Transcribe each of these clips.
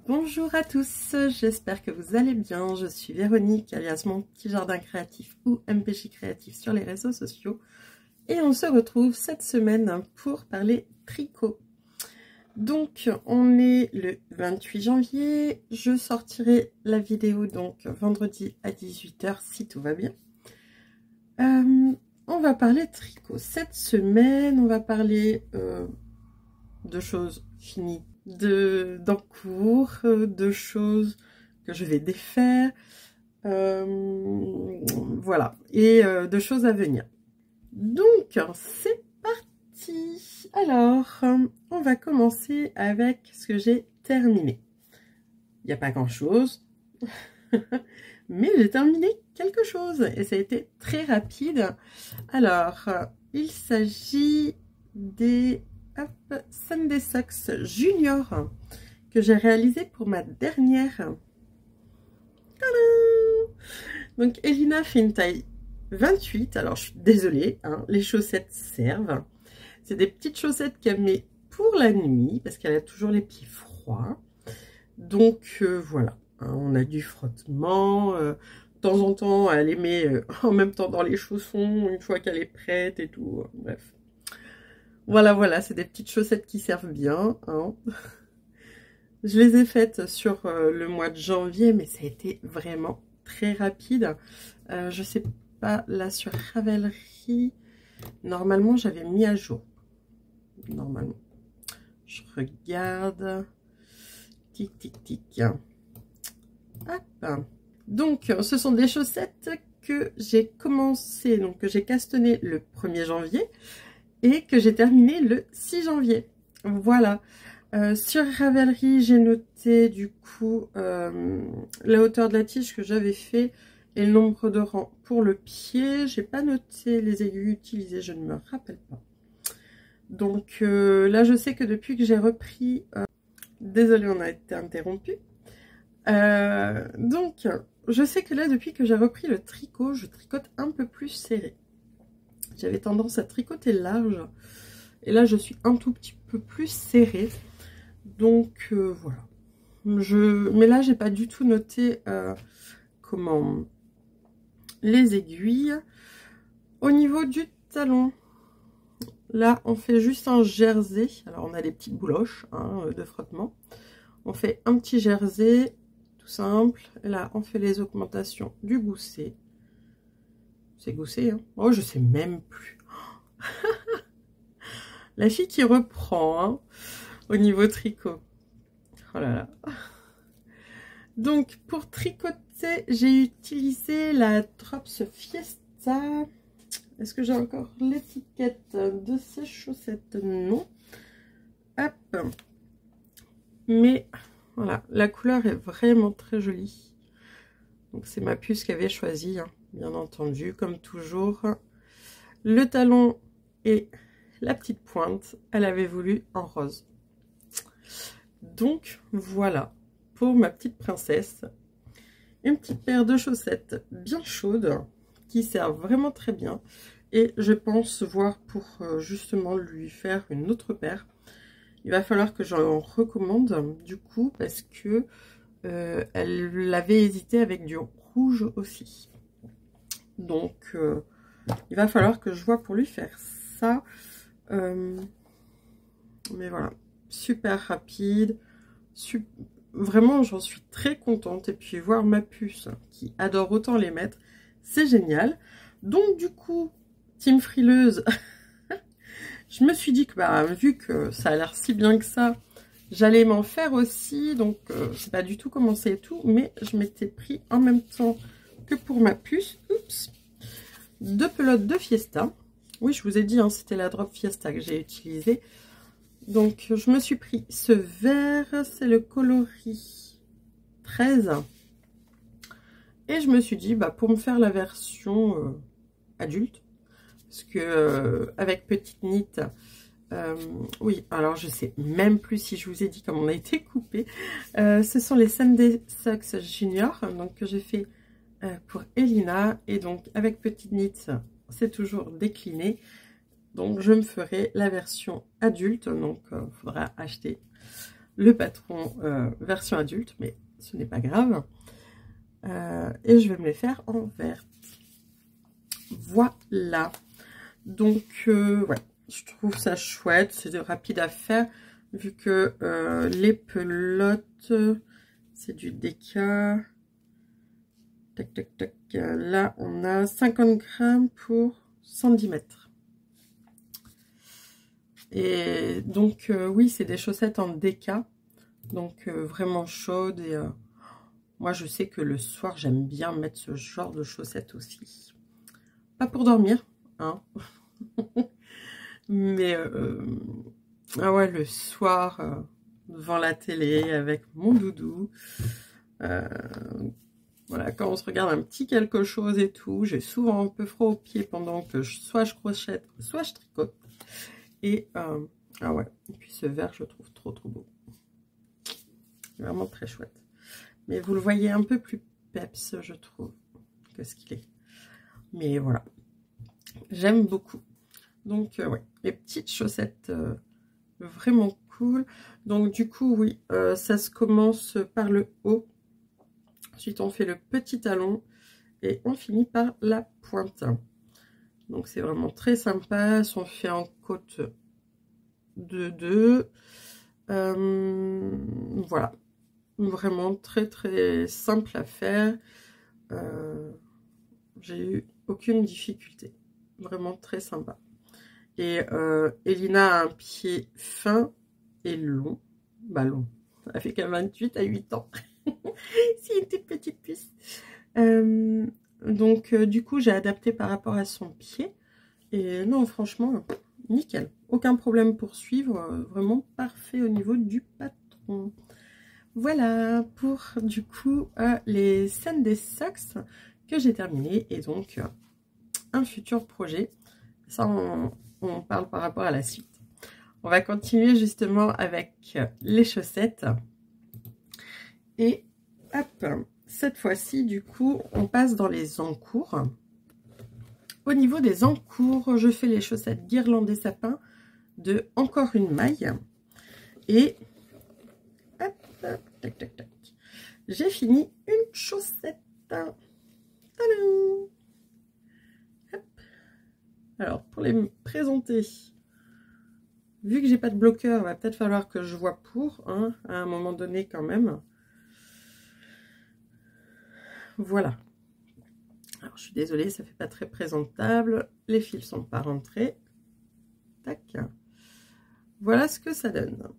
Bonjour à tous, j'espère que vous allez bien. Je suis Véronique, alias mon petit jardin créatif ou MPJ créatif sur les réseaux sociaux. Et on se retrouve cette semaine pour parler tricot. Donc, on est le 28 janvier. Je sortirai la vidéo donc vendredi à 18 h si tout va bien. On va parler tricot. Cette semaine, on va parler de choses finies, d'en cours, de choses que je vais défaire, voilà, et de choses à venir. Donc, c'est parti. Alors, on va commencer avec ce que j'ai terminé. Il n'y a pas grand-chose, mais j'ai terminé quelque chose, et ça a été très rapide. Alors, il s'agit des Sunday Socks Junior que j'ai réalisé pour ma dernière. Tadam! Donc Elina fait une taille 28. Alors je suis désolée, hein, les chaussettes servent. C'est des petites chaussettes qu'elle met pour la nuit parce qu'elle a toujours les pieds froids. Donc voilà, hein, on a du frottement. De temps en temps, elle les met en même temps dans les chaussons une fois qu'elle est prête et tout. Bref. Voilà, c'est des petites chaussettes qui servent bien. Hein. Je les ai faites sur le mois de janvier, mais ça a été vraiment très rapide. Je sais pas, là sur Ravelry, normalement j'avais mis à jour. Normalement. Je regarde. Tic, tic, tic. Hop. Donc, ce sont des chaussettes que j'ai commencé, donc que j'ai cassonné le 1er janvier. Et que j'ai terminé le 6 janvier. Voilà. Sur Ravelry, j'ai noté du coup la hauteur de la tige que j'avais fait et le nombre de rangs pour le pied. J'ai pas noté les aiguilles utilisées, je ne me rappelle pas. Donc là, je sais que depuis que j'ai repris... désolée, on a été interrompu. Donc, je sais que là, depuis que j'ai repris le tricot, je tricote un peu plus serré. J'avais tendance à tricoter large. Et là, je suis un tout petit peu plus serrée. Donc, voilà. Mais là, j'ai pas du tout noté comment les aiguilles. Au niveau du talon, là, on fait juste un jersey. Alors, on a des petites bouloches hein, de frottement. On fait un petit jersey, tout simple. Et là, on fait les augmentations du gousset. C'est gousset, hein. Oh, je sais même plus. La fille qui reprend hein, au niveau tricot. Oh là là. Donc, pour tricoter, j'ai utilisé la Drops Fiesta. Est-ce que j'ai encore l'étiquette de ces chaussettes? Non. Hop. Mais, voilà, la couleur est vraiment très jolie. Donc, c'est ma puce qui avait choisi, hein, bien entendu, comme toujours. Le talon et la petite pointe, elle avait voulu en rose. Donc, voilà. Pour ma petite princesse, une petite paire de chaussettes bien chaudes qui servent vraiment très bien et je pense voir pour justement lui faire une autre paire. Il va falloir que j'en recommande du coup parce que elle avait hésité avec du rouge aussi. Donc il va falloir que je vois pour lui faire ça. Mais voilà, super rapide, vraiment, j'en suis très contente. Et puis, voir ma puce qui adore autant les mettre, c'est génial. Donc, du coup, team frileuse, je me suis dit que, bah, vu que ça a l'air si bien que ça, j'allais m'en faire aussi. Donc, je sais pas du tout comment c'est et tout, mais je m'étais pris en même temps que pour ma puce. Oups, 2 pelotes de Fiesta. Oui, je vous ai dit, hein, c'était la Drop Fiesta que j'ai utilisée. Donc, je me suis pris ce vert, c'est le coloris 13. Et je me suis dit, bah, pour me faire la version adulte, parce que avec petite knit, oui, alors je sais même plus si je vous ai dit comment on a été coupé. Ce sont les Sunday Socks Junior, donc que j'ai fait pour Elina. Et donc, avec petite knit, c'est toujours décliné. Donc, je me ferai la version adulte. Donc, il faudra acheter le patron version adulte, mais ce n'est pas grave. Et je vais me les faire en vert. Voilà. Donc, ouais, je trouve ça chouette. C'est rapide à faire, vu que les pelotes, c'est du déca. Tac, tac, tac. Là, on a 50 grammes pour 110 mètres. Et donc, oui, c'est des chaussettes en déca. Donc, vraiment chaudes. Et moi, je sais que le soir, j'aime bien mettre ce genre de chaussettes aussi. Pas pour dormir, hein. Mais, ah ouais, le soir, devant la télé, avec mon doudou. Voilà, quand on se regarde un petit quelque chose et tout, j'ai souvent un peu froid aux pieds pendant que soit je crochette, soit je tricote. Et ah ouais, et puis ce vert, je le trouve trop beau. Vraiment très chouette. Mais vous le voyez un peu plus peps, je trouve, que ce qu'il est. Mais voilà, j'aime beaucoup. Donc ouais, les petites chaussettes vraiment cool. Donc du coup, oui, ça se commence par le haut. Ensuite, on fait le petit talon et on finit par la pointe. Donc, c'est vraiment très sympa. Elles sont faites en côte de 2. Voilà. Vraiment très simple à faire. J'ai eu aucune difficulté. Vraiment très sympa. Et Elina a un pied fin et long. Bah long. Elle fait qu'à 28 à 8 ans. C'est une toute petite puce. Donc, du coup, j'ai adapté par rapport à son pied. Et non, franchement, nickel. Aucun problème pour suivre. Vraiment parfait au niveau du patron. Voilà pour, du coup, les scènes des socks que j'ai terminées. Et donc, un futur projet. Ça, on parle par rapport à la suite. On va continuer justement avec les chaussettes. Et hop, cette fois-ci, du coup, on passe dans les encours. Au niveau des encours, je fais les chaussettes guirlandes et sapins de encore une maille. Et hop, hop, tac, tac, tac. J'ai fini une chaussette. Tadam! Hop. Alors, pour les présenter, vu que j'ai pas de bloqueur, il va peut-être falloir que je vois pour, hein, à un moment donné quand même. Voilà. Alors, je suis désolée, ça fait pas très présentable. Les fils sont pas rentrés. Tac. Voilà ce que ça donne.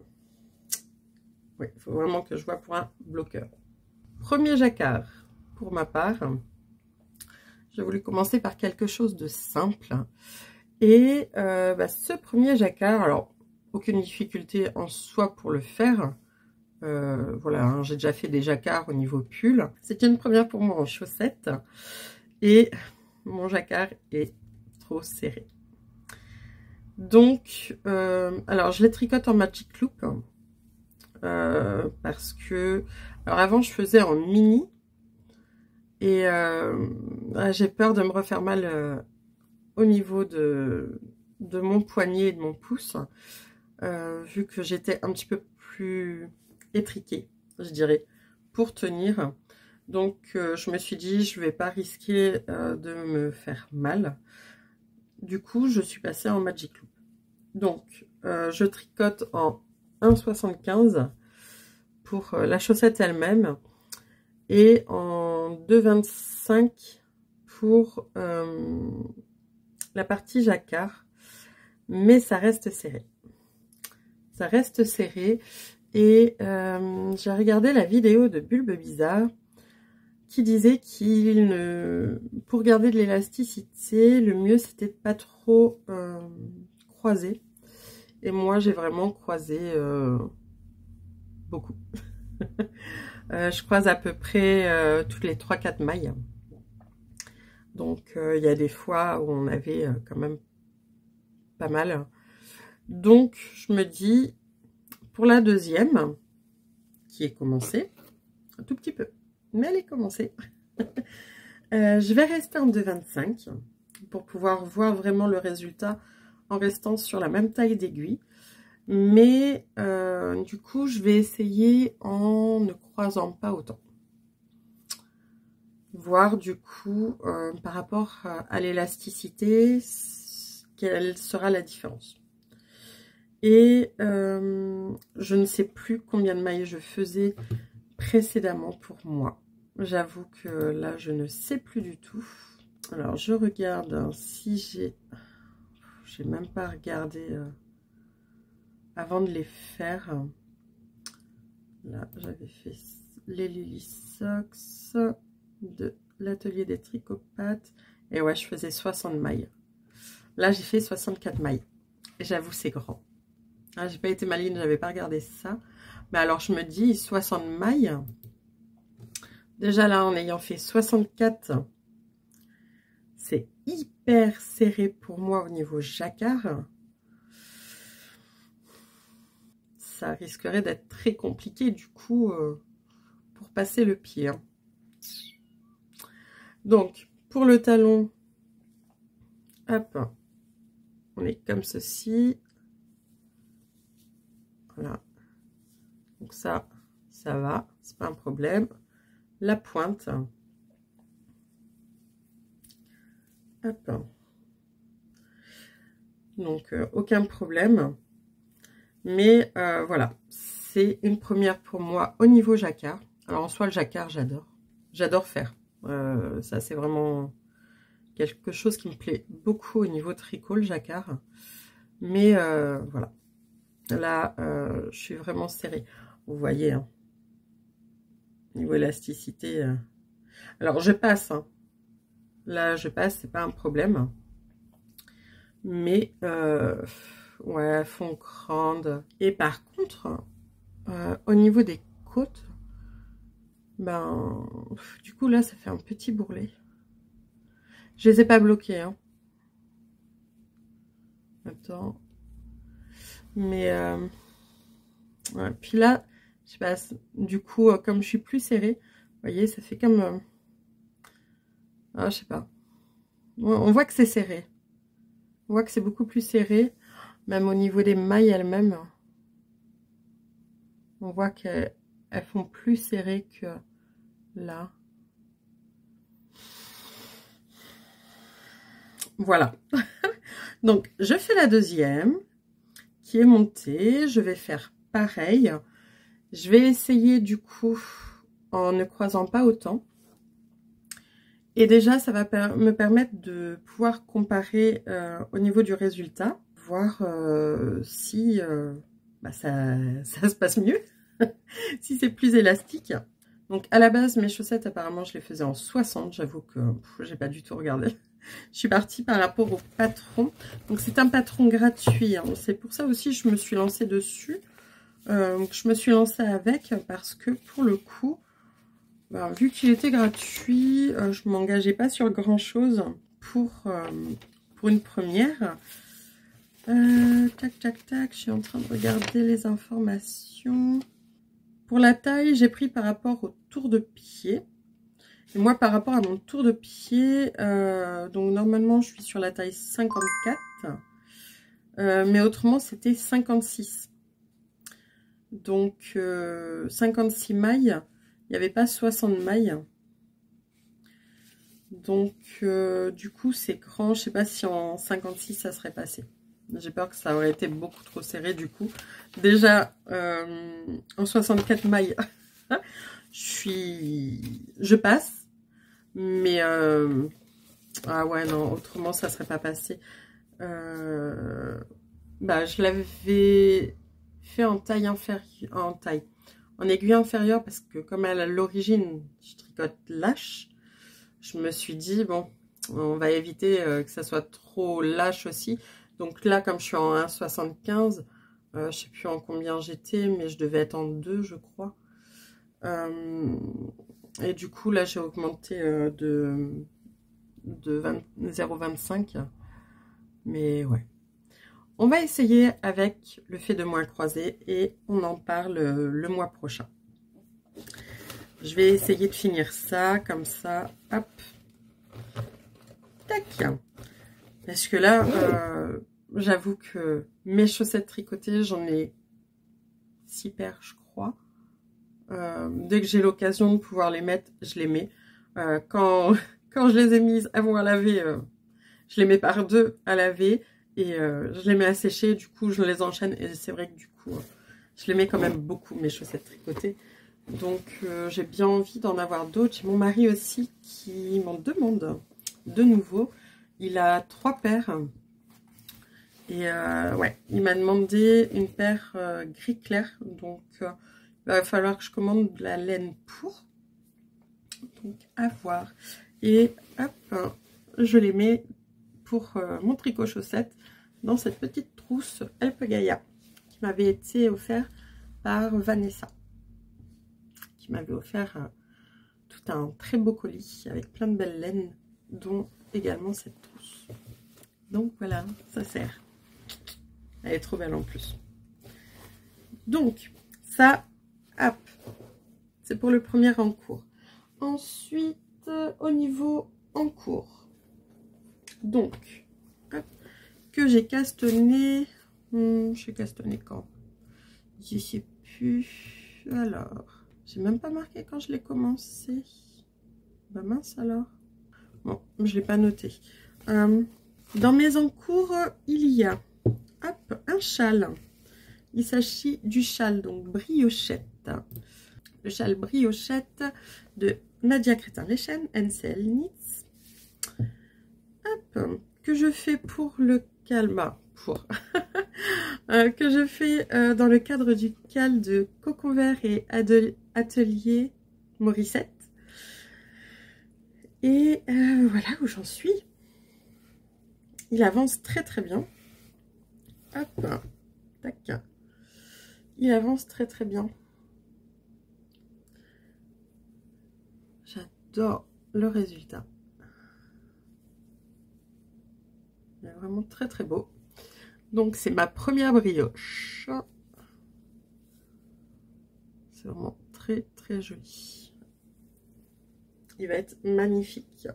Oui, il faut vraiment que je vois pour un bloqueur. Premier jacquard, pour ma part. J'ai voulu commencer par quelque chose de simple. Et ce premier jacquard, alors, aucune difficulté en soi pour le faire. Voilà, hein, j'ai déjà fait des jacquards au niveau pull. C'est une première pour moi en chaussettes. Et mon jacquard est trop serré. Donc, alors je les tricote en Magic Loop. Parce que... Alors avant, je faisais en mini. Et j'ai peur de me refaire mal au niveau de mon poignet et de mon pouce. Vu que j'étais un petit peu plus étriquée, je dirais, pour tenir. Donc, je me suis dit, je vais pas risquer de me faire mal. Du coup, je suis passée en Magic Loop. Donc, je tricote en 1,75 pour la chaussette elle-même et en 2,25 pour la partie jacquard. Mais ça reste serré. Ça reste serré. Et j'ai regardé la vidéo de Bulbe Bizarre qui disait pour garder de l'élasticité, le mieux c'était de pas trop croiser. Et moi j'ai vraiment croisé beaucoup. Je croise à peu près toutes les 3-4 mailles. Donc il y a des fois où on avait quand même pas mal. Donc je me dis, pour la deuxième, qui est commencée, un tout petit peu, mais elle est commencée. Je vais rester en 2,25 pour pouvoir voir vraiment le résultat en restant sur la même taille d'aiguille. Mais du coup, je vais essayer en ne croisant pas autant. Voir du coup, par rapport à l'élasticité, quelle sera la différence. Et je ne sais plus combien de mailles je faisais précédemment pour moi. J'avoue que là, je ne sais plus du tout. Alors, je regarde si j'ai... J'ai même pas regardé avant de les faire. Là, j'avais fait les Lily Socks de l'atelier des tricopates. Et ouais, je faisais 60 mailles. Là, j'ai fait 64 mailles. Et j'avoue, c'est grand. Ah, j'ai pas été maligne, j'avais pas regardé ça. Mais alors, je me dis 60 mailles. Déjà là, en ayant fait 64, c'est hyper serré pour moi au niveau jacquard. Ça risquerait d'être très compliqué du coup pour passer le pied. Hein. Donc, pour le talon, hop, on est comme ceci. Voilà. Donc ça va, c'est pas un problème. La pointe. Hop. Donc, aucun problème. Mais voilà, c'est une première pour moi au niveau jacquard. Alors, en soi, le jacquard, j'adore. J'adore faire. Ça, c'est vraiment quelque chose qui me plaît beaucoup au niveau tricot, le jacquard. Mais voilà. Là, je suis vraiment serrée. Vous voyez, hein, niveau élasticité. Alors, je passe. Hein. Là, je passe, c'est pas un problème. Mais, ouais, fond grande. Et par contre, au niveau des côtes, ben, du coup, là, ça fait un petit bourrelet. Je les ai pas bloqués, hein. Attends. Mais, ouais. Puis là, je passe. Du coup, comme je suis plus serrée, vous voyez, ça fait comme... ah, je sais pas. On voit que c'est serré. On voit que c'est beaucoup plus serré. Même au niveau des mailles elles-mêmes. On voit qu'elles font plus serrées que là. Voilà. Donc, je fais la deuxième qui est montée. Je vais faire pareil. Je vais essayer du coup en ne croisant pas autant. Et déjà, ça va me permettre de pouvoir comparer au niveau du résultat, voir si bah, ça se passe mieux, si c'est plus élastique. Donc à la base, mes chaussettes, apparemment, je les faisais en 60. J'avoue que j'ai pas du tout regardé. Je suis partie par rapport au patron. Donc c'est un patron gratuit. Hein. C'est pour ça aussi que je me suis lancée dessus. Je me suis lancée avec parce que pour le coup, ben, vu qu'il était gratuit, je ne m'engageais pas sur grand chose pour une première. Tac, tac, tac, je suis en train de regarder les informations. Pour la taille, j'ai pris par rapport au tour de pied. Et moi, par rapport à mon tour de pied, donc normalement, je suis sur la taille 54. Mais autrement, c'était 56. Donc, 56 mailles. Il n'y avait pas 60 mailles. Donc, du coup, c'est grand. Je ne sais pas si en 56, ça serait passé. J'ai peur que ça aurait été beaucoup trop serré, du coup. Déjà, en 64 mailles, je passe. Mais, ah ouais, non, autrement, ça ne serait pas passé. Bah, je l'avais fait en taille inférieure, en aiguille inférieure, parce que comme à l'origine, je tricote lâche, je me suis dit, bon, on va éviter que ça soit trop lâche aussi. Donc là, comme je suis en 1,75, je sais plus en combien j'étais, mais je devais être en 2, je crois. Et du coup, là, j'ai augmenté de 0,25. Mais ouais. On va essayer avec le fait de moins croiser et on en parle le mois prochain. Je vais essayer de finir ça comme ça. Hop. Tac. Parce que là, j'avoue que mes chaussettes tricotées, j'en ai 6 paires, je crois. Dès que j'ai l'occasion de pouvoir les mettre, je les mets. Quand je les ai mises avant à laver, je les mets par deux à laver et je les mets à sécher. Du coup, je les enchaîne et c'est vrai que du coup, je les mets quand même beaucoup, mes chaussettes tricotées. Donc, j'ai bien envie d'en avoir d'autres. J'ai mon mari aussi qui m'en demande de nouveau. Il a 3 paires. Et ouais, il m'a demandé une paire gris clair. Donc, il va falloir que je commande de la laine pour. Donc, à voir. Et hop, je les mets pour mon tricot chaussette dans cette petite trousse Helpe Gaïa qui m'avait été offerte par Vanessa. Qui m'avait offert tout un très beau colis avec plein de belles laines, dont également cette trousse. Donc voilà, ça sert. Elle est trop belle en plus. Donc, ça, hop, c'est pour le premier en cours. Ensuite, au niveau en cours, donc, hop, que j'ai castonné, j'ai castonné quand? Je sais plus. Alors, j'ai même pas marqué quand je l'ai commencé. Bah mince alors. Bon, je l'ai pas noté. Dans mes encours, il y a hop, un châle. Il s'agit du châle donc briochette. Le châle briochette de Nadia Crétin-Lechen, NCL Knits. Hop, que je fais pour le calma. Que je fais dans le cadre du cal de Cocon Vert et Atelier Morissette. Et voilà où j'en suis. Il avance très très bien. Hop, tac. Il avance très très bien. J'adore le résultat. Il est vraiment très très beau. Donc c'est ma première brioche. C'est vraiment très très joli. Il va être magnifique.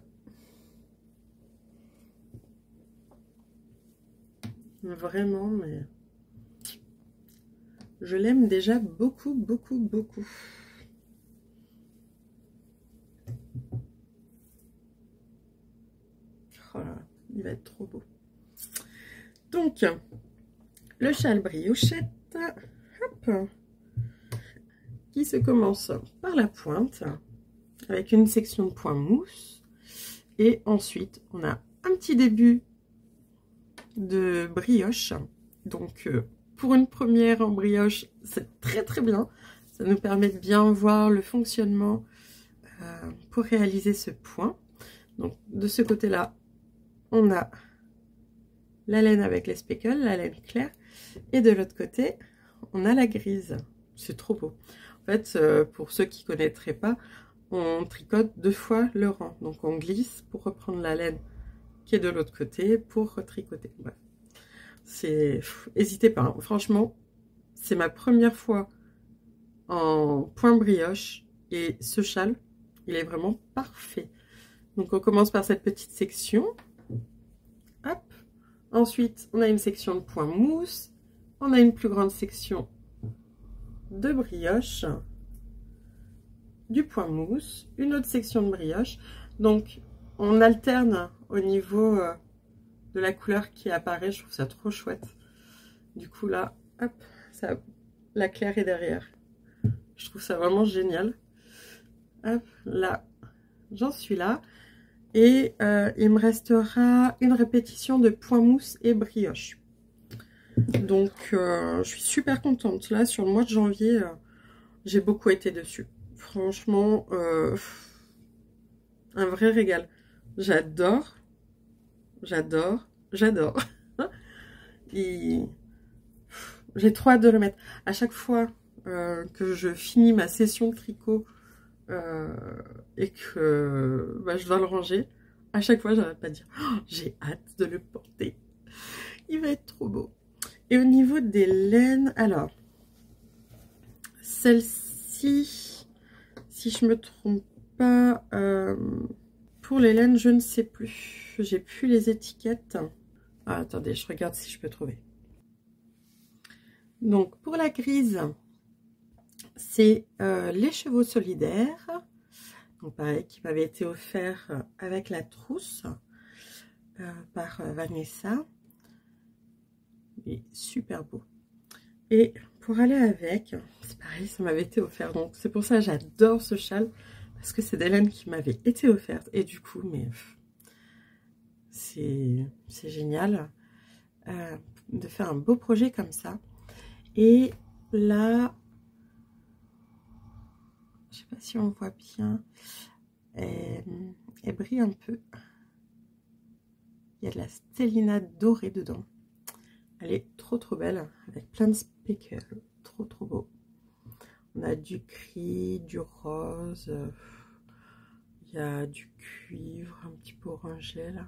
Vraiment, mais je l'aime déjà beaucoup, beaucoup, beaucoup. Oh là, il va être trop beau. Donc, le châle briochette, hop, qui se commence par la pointe, avec une section de point mousse. Et ensuite, on a un petit début de brioche. Donc, pour une première en brioche, c'est très très bien. Ça nous permet de bien voir le fonctionnement pour réaliser ce point. Donc, de ce côté-là, on a la laine avec les speckles, la laine claire. Et de l'autre côté, on a la grise. C'est trop beau. En fait, pour ceux qui ne connaîtraient pas, on tricote 2 fois le rang. Donc, on glisse pour reprendre la laine qui est de l'autre côté pour retricoter. Bref. N'hésitez pas, hein. Franchement, c'est ma première fois en point brioche et ce châle, il est vraiment parfait. Donc on commence par cette petite section. Hop. Ensuite, on a une section de point mousse. On a une plus grande section de brioche, du point mousse, une autre section de brioche. Donc on alterne au niveau de la couleur qui apparaît. Je trouve ça trop chouette. Du coup là, hop, ça, la claire est derrière. Je trouve ça vraiment génial. Hop, là, j'en suis là. Et il me restera une répétition de point mousse et brioche. Donc, je suis super contente. Là, sur le mois de janvier, j'ai beaucoup été dessus. Franchement, un vrai régal. J'adore. J'adore. J'adore. J'ai trop hâte de le mettre. À chaque fois que je finis ma session de tricot et que bah, je dois le ranger, à chaque fois, j'arrête pas de dire oh, j'ai hâte de le porter. Il va être trop beau. Et au niveau des laines, alors, celle-ci, si je me trompe pas, pour les laines, je ne sais plus. J'ai plus les étiquettes. Ah, attendez, je regarde si je peux trouver. Donc, pour la grise, c'est les chevaux solidaires. Donc, pareil, qui m'avait été offert avec la trousse par Vanessa. Il est super beau. Et pour aller avec, c'est pareil, ça m'avait été offert. Donc, c'est pour ça que j'adore ce châle. Parce que c'est des laines qui m'avaient été offertes. Et du coup, mais c'est génial de faire un beau projet comme ça. Et là, je sais pas si on voit bien, elle brille un peu. Il y a de la stellina dorée dedans. Elle est trop belle, avec plein de speckles. Trop beau. On a du gris, du rose, il y a du cuivre, un petit peu orangé là.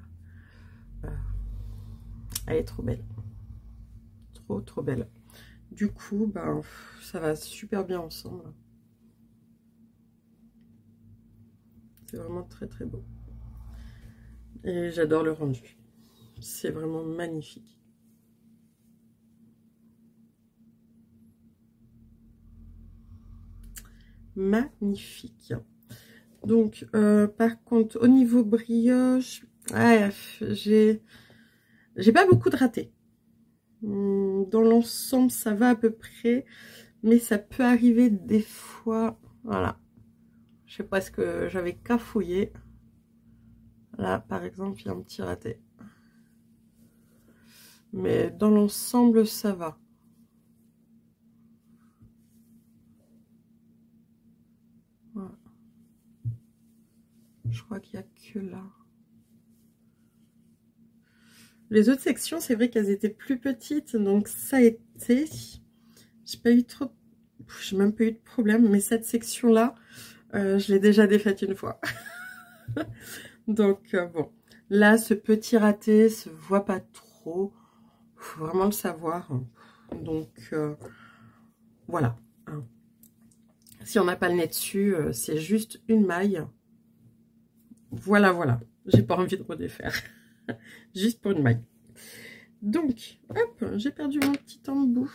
Elle est trop belle. Trop belle. Du coup, ben, ça va super bien ensemble. C'est vraiment très beau. Et j'adore le rendu. C'est vraiment magnifique. Magnifique. Donc, par contre, au niveau brioche, ouais, j'ai pas beaucoup de ratés. Dans l'ensemble, ça va à peu près, mais ça peut arriver des fois, voilà. Je sais pas ce que j'avais cafouillé. Là, par exemple, il y a un petit raté. Mais dans l'ensemble, ça va. Voilà. Je crois qu'il n'y a que là. Les autres sections, c'est vrai qu'elles étaient plus petites, donc ça a été. J'ai pas eu trop. J'ai même pas eu de problème, mais cette section-là, je l'ai déjà défaite une fois. Donc, bon. Là, ce petit raté se voit pas trop. Faut vraiment le savoir. Donc, voilà. Si on n'a pas le nez dessus, c'est juste une maille. Voilà. J'ai pas envie de redéfaire. Juste pour une maille. Donc, hop, j'ai perdu mon petit embout.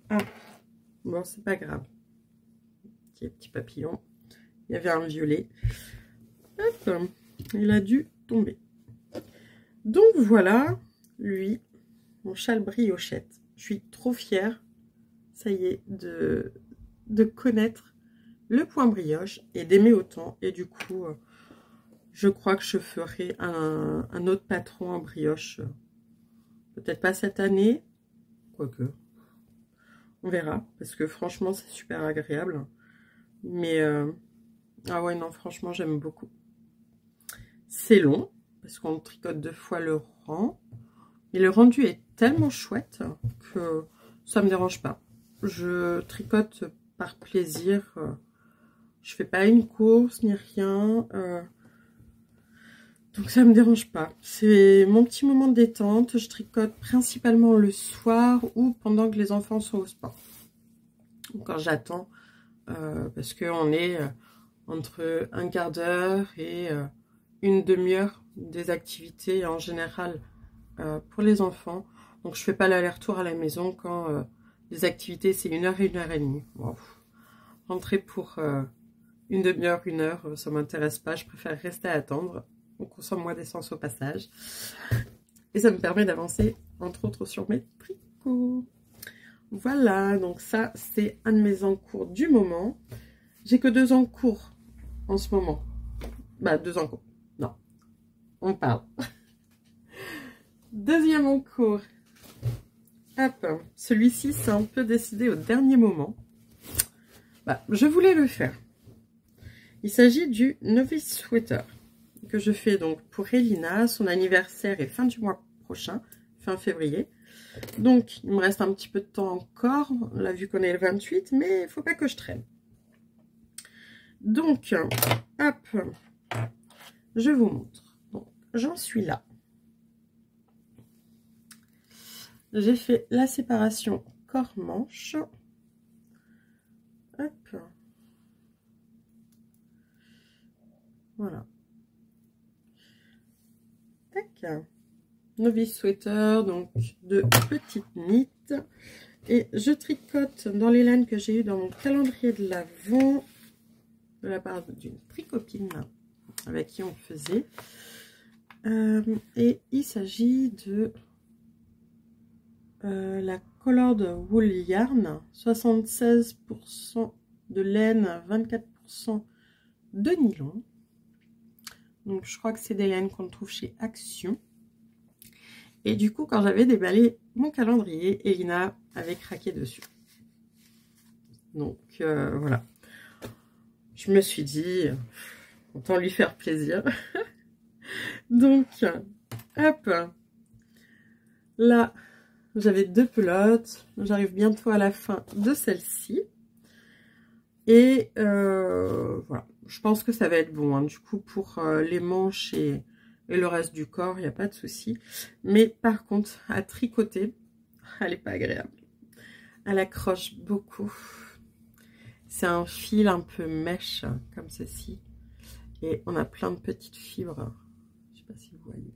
Ah, bon, c'est pas grave. Petit papillon. Il y avait un violet. Hop, il a dû tomber. Donc voilà, lui, mon châle briochette. Je suis trop fière, ça y est, de connaître le point brioche et d'aimer autant. Et du coup, je crois que je ferai un autre patron en brioche. Peut-être pas cette année, quoique. On verra, parce que franchement, c'est super agréable. Mais, ah ouais, non, franchement, j'aime beaucoup. C'est long, parce qu'on tricote 2 fois le rang. Et le rendu est tellement chouette que ça me dérange pas. Je tricote par plaisir. Je fais pas une course ni rien. Donc ça me dérange pas. C'est mon petit moment de détente. Je tricote principalement le soir ou pendant que les enfants sont au sport. Quand j'attends, parce qu'on est entre un quart d'heure et une demi-heure des activités en général pour les enfants. Donc je fais pas l'aller-retour à la maison quand les activités c'est 1 heure et 1 heure et demie. Wow. Rentrer pour une demi-heure, 1 heure, ça m'intéresse pas. Je préfère rester à attendre. On consomme moins d'essence au passage. Et ça me permet d'avancer entre autres sur mes tricots. Voilà, donc ça c'est un de mes encours du moment. J'ai que 2 encours en ce moment. Bah 2 encours. Non, on parle. Deuxième encours. Hop, celui-ci c'est un peu décidé au dernier moment. Bah, je voulais le faire. Il s'agit du Novice Sweater que je fais donc pour Elina. Son anniversaire est fin du mois prochain, fin février. Donc, il me reste un petit peu de temps encore. On l'a vu qu'on est le 28, mais il ne faut pas que je traîne. Donc, hop, je vous montre. J'en suis là. J'ai fait la séparation corps-manche. Hop. Voilà. Tac. novice sweater, donc de petites knits. Et je tricote dans les laines que j'ai eu dans mon calendrier de l'Avent, de la part d'une tricopine avec qui on faisait. Et il s'agit de la Colored Wool Yarn, 76% de laine, 24% de nylon. Donc je crois que c'est des laines qu'on trouve chez Action. Et du coup, quand j'avais déballé mon calendrier, Elina avait craqué dessus. Donc voilà. Je me suis dit, autant lui faire plaisir. Donc, hop. Là, j'avais 2 pelotes. J'arrive bientôt à la fin de celle-ci. Et voilà. Je pense que ça va être bon. Hein. Du coup, pour les manches et le reste du corps, il n'y a pas de souci. Mais par contre, à tricoter, elle n'est pas agréable. Elle accroche beaucoup. C'est un fil un peu mèche, comme ceci. Et on a plein de petites fibres. Je ne sais pas si vous voyez.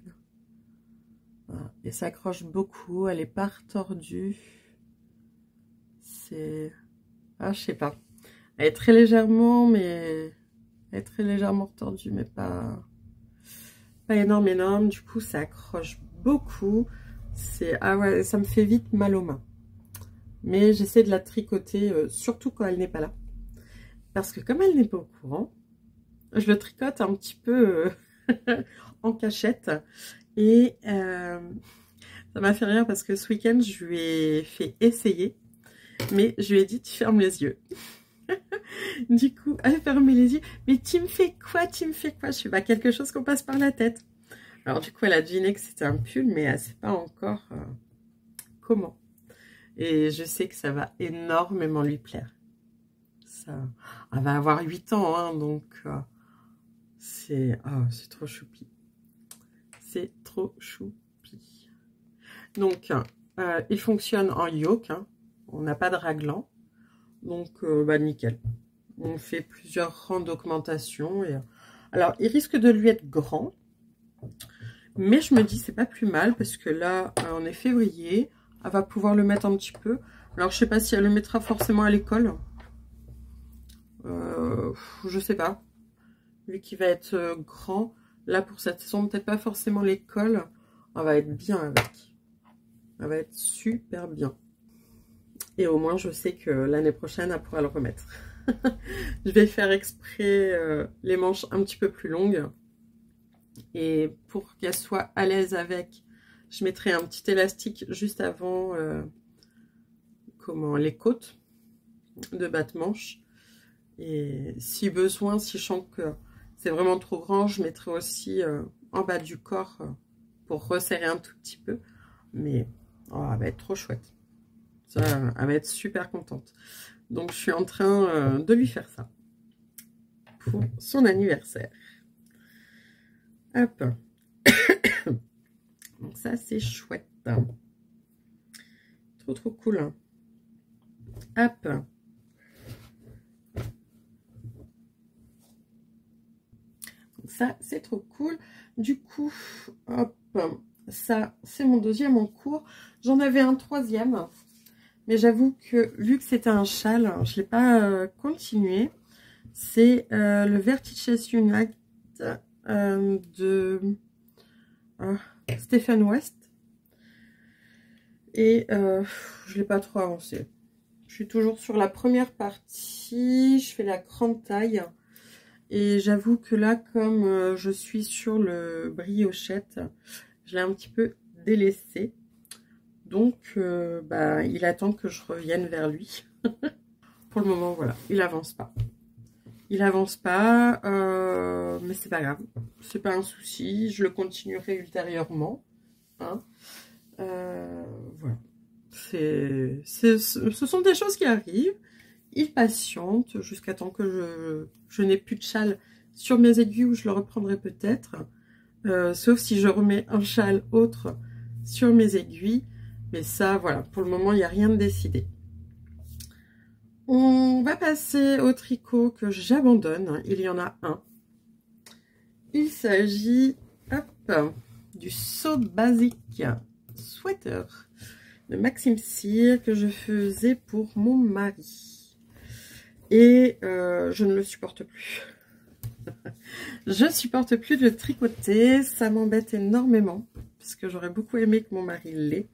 Voilà. Et ça accroche beaucoup. Elle n'est pas retordue. C'est... Ah, je sais pas. Elle est très légèrement, mais... Elle est très légèrement retordue, mais pas énorme. Du coup, ça accroche beaucoup. Ah ouais, ça me fait vite mal aux mains. Mais j'essaie de la tricoter, surtout quand elle n'est pas là. Parce que comme elle n'est pas au courant, je le tricote un petit peu en cachette. Et ça m'a fait rire parce que ce week-end, je lui ai fait essayer. Mais je lui ai dit, tu fermes les yeux. Du coup, elle fermait les yeux. Mais tu me fais quoi? Tu me fais quoi? Je sais pas, quelque chose qu'on passe par la tête. Alors du coup, elle a deviné que c'était un pull, mais elle ne sait pas encore comment. Et je sais que ça va énormément lui plaire. Elle va avoir 8 ans, hein, donc c'est trop choupi. C'est trop choupi. Donc, il fonctionne en yoke. Hein. On n'a pas de raglan. Donc, nickel. On fait plusieurs rangs d'augmentation. Alors, il risque de lui être grand. Mais je me dis, c'est pas plus mal. Parce que là, on est février. Elle va pouvoir le mettre un petit peu. Alors, je sais pas si elle le mettra forcément à l'école. Je sais pas. Vu qu'il va être grand. Là, pour cette saison, peut-être pas forcément l'école. Elle va être bien avec. Elle va être super bien. Et au moins, je sais que l'année prochaine, elle pourra le remettre. Je vais faire exprès les manches un petit peu plus longues. Et pour qu'elle soit à l'aise avec, je mettrai un petit élastique juste avant les côtes de batte-manche. Et si besoin, si je sens que c'est vraiment trop grand, je mettrai aussi en bas du corps pour resserrer un tout petit peu. Mais elle va être trop chouette. Ça, elle va être super contente. Donc, je suis en train de lui faire ça pour son anniversaire. Hop. Donc, ça, c'est chouette. Trop, trop cool. Hop. Donc, ça, c'est trop cool. Du coup, hop. Ça, c'est mon deuxième en cours. J'en avais un troisième. Mais j'avoue que, vu que c'était un châle, je ne l'ai pas continué. C'est le Vertices Unite de Stephen West. Et je ne l'ai pas trop avancé. Je suis toujours sur la première partie. Je fais la grande taille. Et j'avoue que là, comme je suis sur le briochette, je l'ai un petit peu délaissé. Donc, il attend que je revienne vers lui. Pour le moment, voilà, il avance pas. Il avance pas, mais c'est pas grave. C'est pas un souci. Je le continuerai ultérieurement. Hein. Voilà. Ce sont des choses qui arrivent. Il patiente jusqu'à temps que je n'ai plus de châle sur mes aiguilles, où je le reprendrai peut-être. Sauf si je remets un châle autre sur mes aiguilles. Mais ça, voilà, pour le moment, il n'y a rien de décidé. On va passer au tricot que j'abandonne. Il y en a un. Il s'agit du So Basic Sweater de Maxime Cyr que je faisais pour mon mari. Et je ne le supporte plus. Je supporte plus de le tricoter, ça m'embête énormément, parce que j'aurais beaucoup aimé que mon mari l'ait.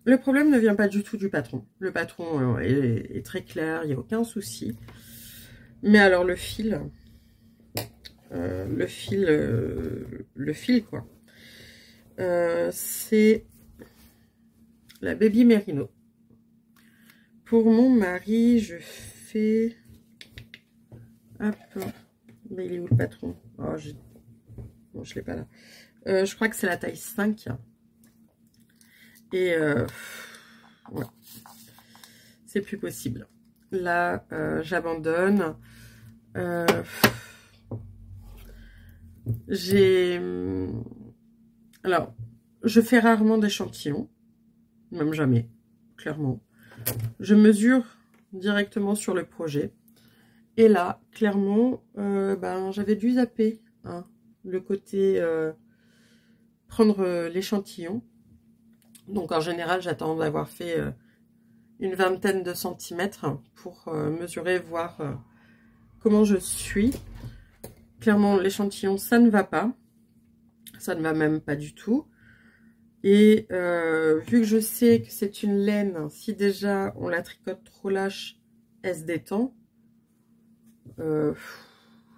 Le problème ne vient pas du tout du patron. Le patron est très clair, il n'y a aucun souci. Mais alors le fil quoi. C'est la Baby Merino. Pour mon mari, je fais... Hop. Mais il est où le patron? Oh, bon, je l'ai pas là. Je crois que c'est la taille 5. Et ouais. C'est plus possible. Là, j'abandonne. Alors, je fais rarement d'échantillons. Même jamais, clairement. Je mesure directement sur le projet. Et là, clairement, j'avais dû zapper hein, le côté prendre l'échantillon. Donc en général, j'attends d'avoir fait une vingtaine de centimètres pour mesurer, voir comment je suis. Clairement, l'échantillon, ça ne va pas. Ça ne va même pas du tout. Et vu que je sais que c'est une laine, si déjà on la tricote trop lâche, elle se détend.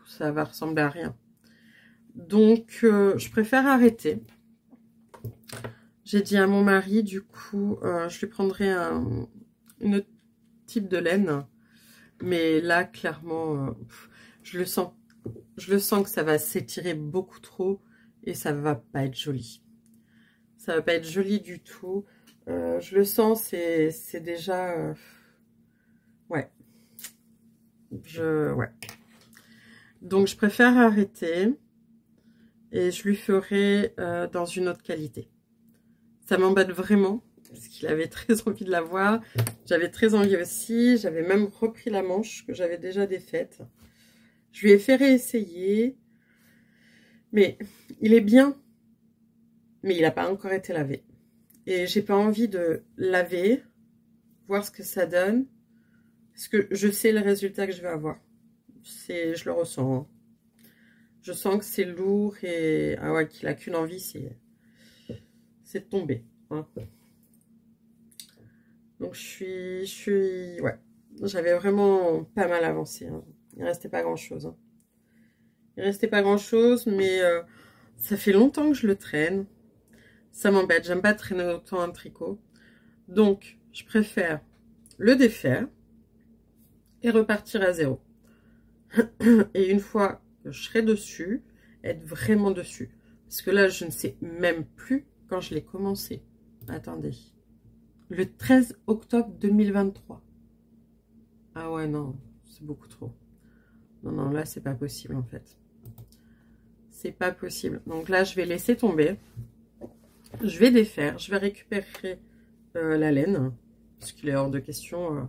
Ça va ressembler à rien. Donc, je préfère arrêter. J'ai dit à mon mari, du coup, je lui prendrai une autre type de laine. Mais là, clairement, je le sens que ça va s'étirer beaucoup trop et ça va pas être joli. Ça va pas être joli du tout. Je le sens, c'est déjà... ouais. Ouais. Donc, je préfère arrêter et je lui ferai dans une autre qualité. Ça m'embête vraiment parce qu'il avait très envie de l'avoir. J'avais très envie aussi. J'avais même repris la manche que j'avais déjà défaite. Je lui ai fait réessayer. Mais il est bien. Mais il n'a pas encore été lavé. Et j'ai pas envie de laver, voir ce que ça donne. Parce que je sais le résultat que je vais avoir. Je le ressens. Hein. Je sens que c'est lourd et ah ouais, qu'il a qu'une envie, c'est de tomber. Hein. Donc ouais. J'avais vraiment pas mal avancé. Hein. Il restait pas grand chose. Hein. Il restait pas grand chose, mais ça fait longtemps que je le traîne. Ça m'embête. J'aime pas traîner autant un tricot. Donc, je préfère le défaire et repartir à zéro. Et une fois que je serai dessus, être vraiment dessus. Parce que là, je ne sais même plus quand je l'ai commencé. Attendez. Le 13 octobre 2023. Ah ouais, non. C'est beaucoup trop. Non, non, là, c'est pas possible, en fait. C'est pas possible. Donc là, je vais laisser tomber. Je vais défaire. Je vais récupérer la laine. Parce qu'il est hors de question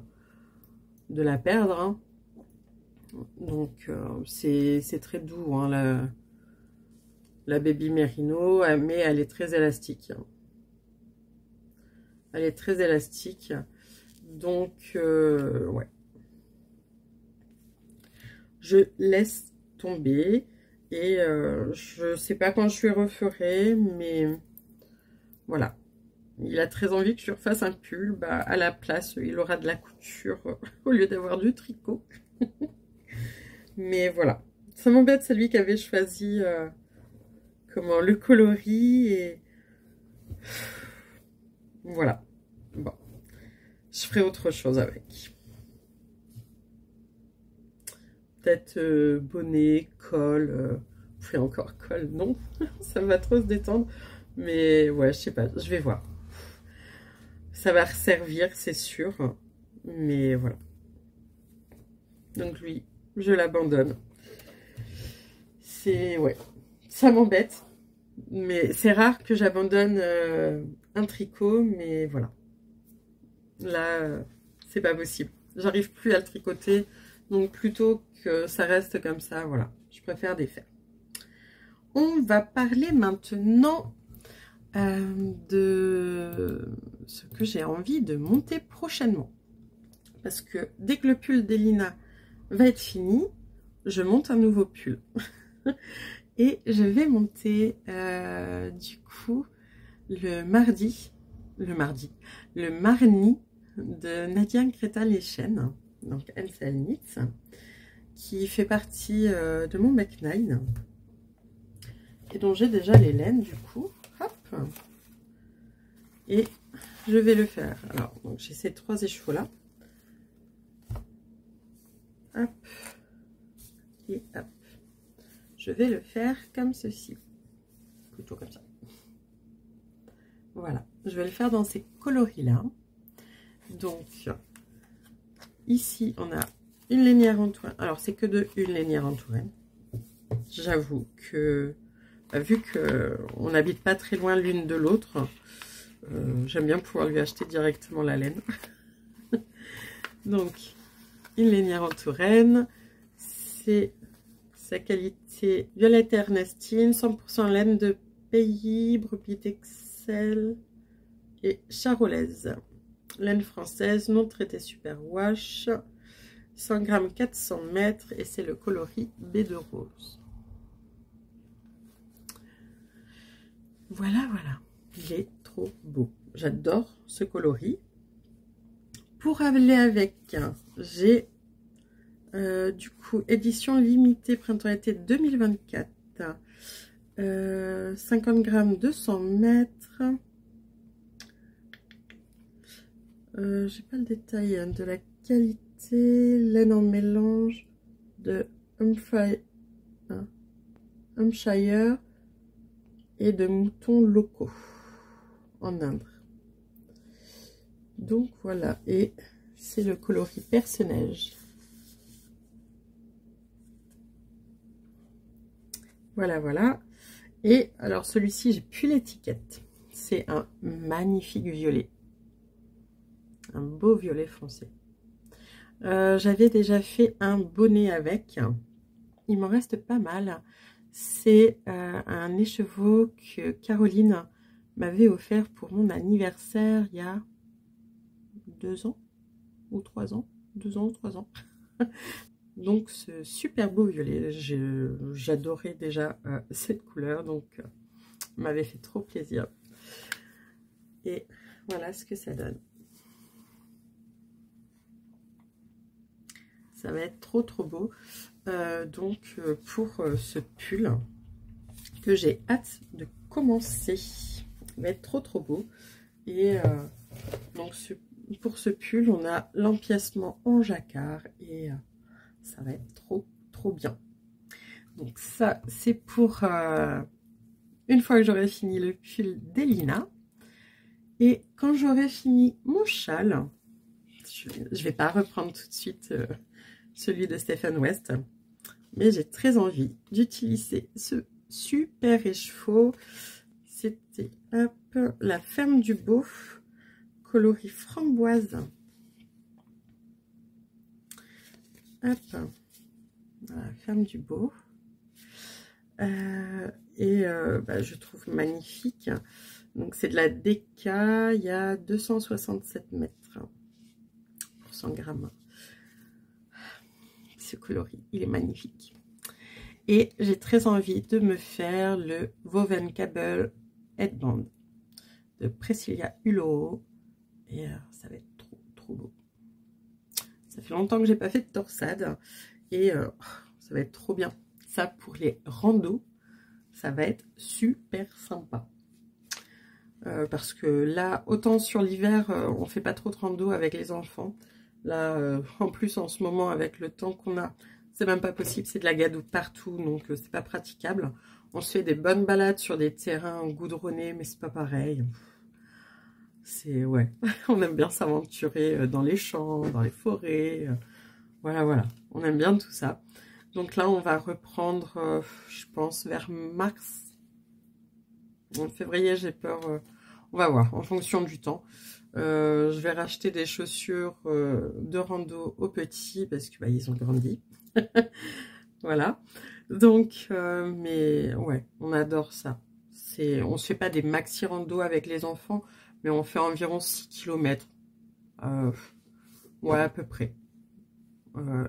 de la perdre. Hein. Donc, c'est très doux, hein, la Baby Merino, mais elle est très élastique. Elle est très élastique. Donc, ouais. Je laisse tomber. Et je sais pas quand je lui referai, mais voilà. Il a très envie que je refasse un pull. Bah, à la place, il aura de la couture au lieu d'avoir du tricot. Mais voilà. Ça m'embête, c'est lui qui avait choisi le coloris. Et voilà. Bon. Je ferai autre chose avec. Peut-être bonnet, col. Encore col, non. Ça va trop se détendre. Mais ouais, je sais pas. Je vais voir. Ça va resservir, c'est sûr. Mais voilà. Donc lui, je l'abandonne. Ouais. Ça m'embête. Mais c'est rare que j'abandonne un tricot. Mais voilà. Là, c'est pas possible. J'arrive plus à le tricoter. Donc plutôt que ça reste comme ça, voilà. Je préfère défaire. On va parler maintenant de ce que j'ai envie de monter prochainement. Parce que dès que le pull d'Elina va être fini, je monte un nouveau pull. Et je vais monter du coup le mardi de Nadia Greta Lechen, donc NCL Knits, qui fait partie de mon Back9 et dont j'ai déjà les laines du coup. Hop. Et je vais le faire. Alors, donc j'ai ces 3 écheveaux là. Hop. Et hop. Je vais le faire comme ceci. Plutôt comme ça. Voilà. Je vais le faire dans ces coloris là. Donc, ici, on a une lainière en Touraine. Alors, c'est que de une lainière en Touraine. J'avoue que, vu qu'on n'habite pas très loin l'une de l'autre, j'aime bien pouvoir lui acheter directement la laine. Donc, une lainière en Touraine. C'est sa qualité Violette Ernestine, 100% laine de pays, brebis d'Excel et charolaise. Laine française, non traitée superwash, 100 g 400 mètres, et c'est le coloris baie de rose. Voilà, voilà, il est trop beau. J'adore ce coloris. Pour aller avec, j'ai du coup édition limitée printemps-été 2024, 50 g 200 mètres. J'ai pas le détail hein, de la qualité, laine en mélange de Hampshire et de moutons locaux en Inde. Donc voilà, et c'est le coloris Perce-Neige. Voilà, voilà. Et alors celui-ci, j'ai plus l'étiquette. C'est un magnifique violet. Un beau violet foncé. J'avais déjà fait un bonnet avec. Il m'en reste pas mal. C'est un écheveau que Caroline m'avait offert pour mon anniversaire il y a 2 ans ou 3 ans. 2 ans ou 3 ans. Donc ce super beau violet. J'adorais déjà cette couleur. Donc m'avait fait trop plaisir. Et voilà ce que ça donne. Ça va être trop trop beau. Donc pour ce pull que j'ai hâte de commencer, il va être trop trop beau. Et donc pour ce pull, on a l'empiècement en jacquard et ça va être trop trop bien. Donc ça c'est pour une fois que j'aurai fini le pull d'Elina. Et quand j'aurai fini mon châle, je vais pas reprendre tout de suite celui de Stephen West, mais j'ai très envie d'utiliser ce super écheveau. C'était la ferme du Beau, coloris framboise. Hop, la ferme du Beau. Je trouve magnifique. Donc c'est de la DK, il y a 267 mètres pour 100 grammes. Ce coloris, il est magnifique. Et j'ai très envie de me faire le Woven Cable Headband de Priscilla Hulot. Et ça va être trop trop beau. Ça fait longtemps que j'ai pas fait de torsade. Et ça va être trop bien. Ça pour les randos, ça va être super sympa. Parce que là, autant sur l'hiver, on fait pas trop de rando avec les enfants. Là, en plus, en ce moment, avec le temps qu'on a, c'est même pas possible. C'est de la gadoue partout, donc c'est pas praticable. On se fait des bonnes balades sur des terrains goudronnés, mais c'est pas pareil. C'est, ouais, on aime bien s'aventurer dans les champs, dans les forêts. Voilà, voilà. On aime bien tout ça. Donc là, on va reprendre, je pense, vers mars. En février, j'ai peur. On va voir, en fonction du temps. Je vais racheter des chaussures de rando aux petits parce que ils ont grandi. Voilà. Donc, mais ouais, on adore ça. On ne se fait pas des maxi rando avec les enfants, mais on fait environ 6 km. Ouais, à peu près.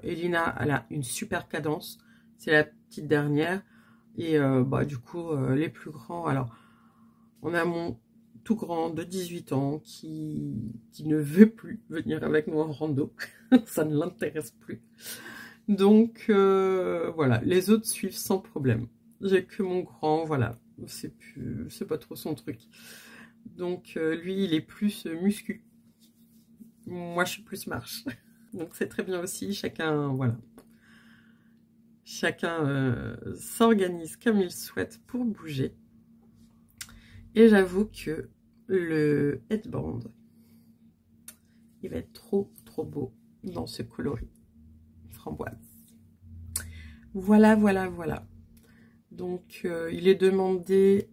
Elina, elle a une super cadence. C'est la petite dernière. Et bah, du coup, les plus grands. Alors, on a mon tout grand de 18 ans qui ne veut plus venir avec nous en rando. Ça ne l'intéresse plus. Donc, voilà. Les autres suivent sans problème. J'ai que mon grand, voilà. C'est pas trop son truc. Donc, lui, il est plus muscu. Moi, je suis plus marche. Donc, c'est très bien aussi. Chacun, voilà. Chacun s'organise comme il souhaite pour bouger. Et j'avoue que le headband, il va être trop, trop beau dans ce coloris framboise. Voilà, voilà, voilà. Donc, il est demandé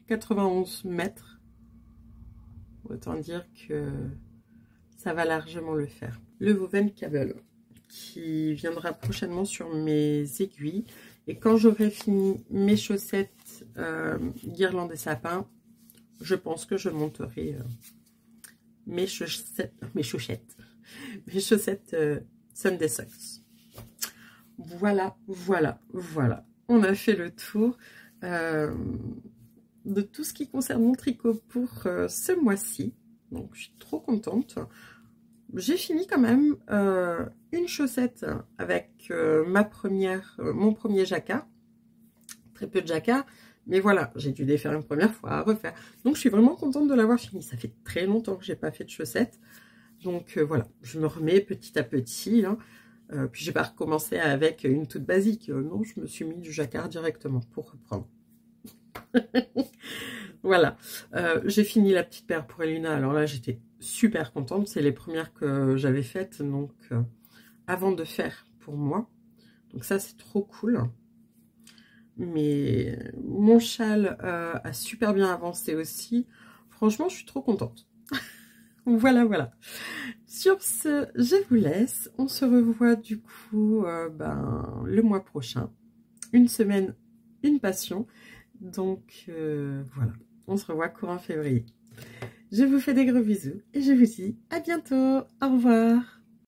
91 mètres. Autant dire que ça va largement le faire. Le Woven Cable qui viendra prochainement sur mes aiguilles. Et quand j'aurai fini mes chaussettes guirlandes et sapins, je pense que je monterai mes chaussettes Sunday Socks. Voilà, voilà, voilà. On a fait le tour de tout ce qui concerne mon tricot pour ce mois-ci. Donc, je suis trop contente. J'ai fini quand même une chaussette avec mon premier jacquard. Très peu de jacquard, mais voilà, j'ai dû les faire une première fois à refaire. Donc, je suis vraiment contente de l'avoir fini. Ça fait très longtemps que j'ai pas fait de chaussettes. Donc, voilà, je me remets petit à petit. Hein. Puis, j'ai pas recommencé avec une toute basique. Non, je me suis mis du jacquard directement pour reprendre. Voilà, j'ai fini la petite paire pour Elina. Alors là, j'étais super contente. C'est les premières que j'avais faites, donc avant de faire pour moi. Donc ça, c'est trop cool. Mais mon châle a super bien avancé aussi. Franchement, je suis trop contente. Voilà, voilà. Sur ce, je vous laisse. On se revoit du coup le mois prochain. Une semaine, une passion. Donc voilà, on se revoit courant février. Je vous fais des gros bisous et je vous dis à bientôt. Au revoir.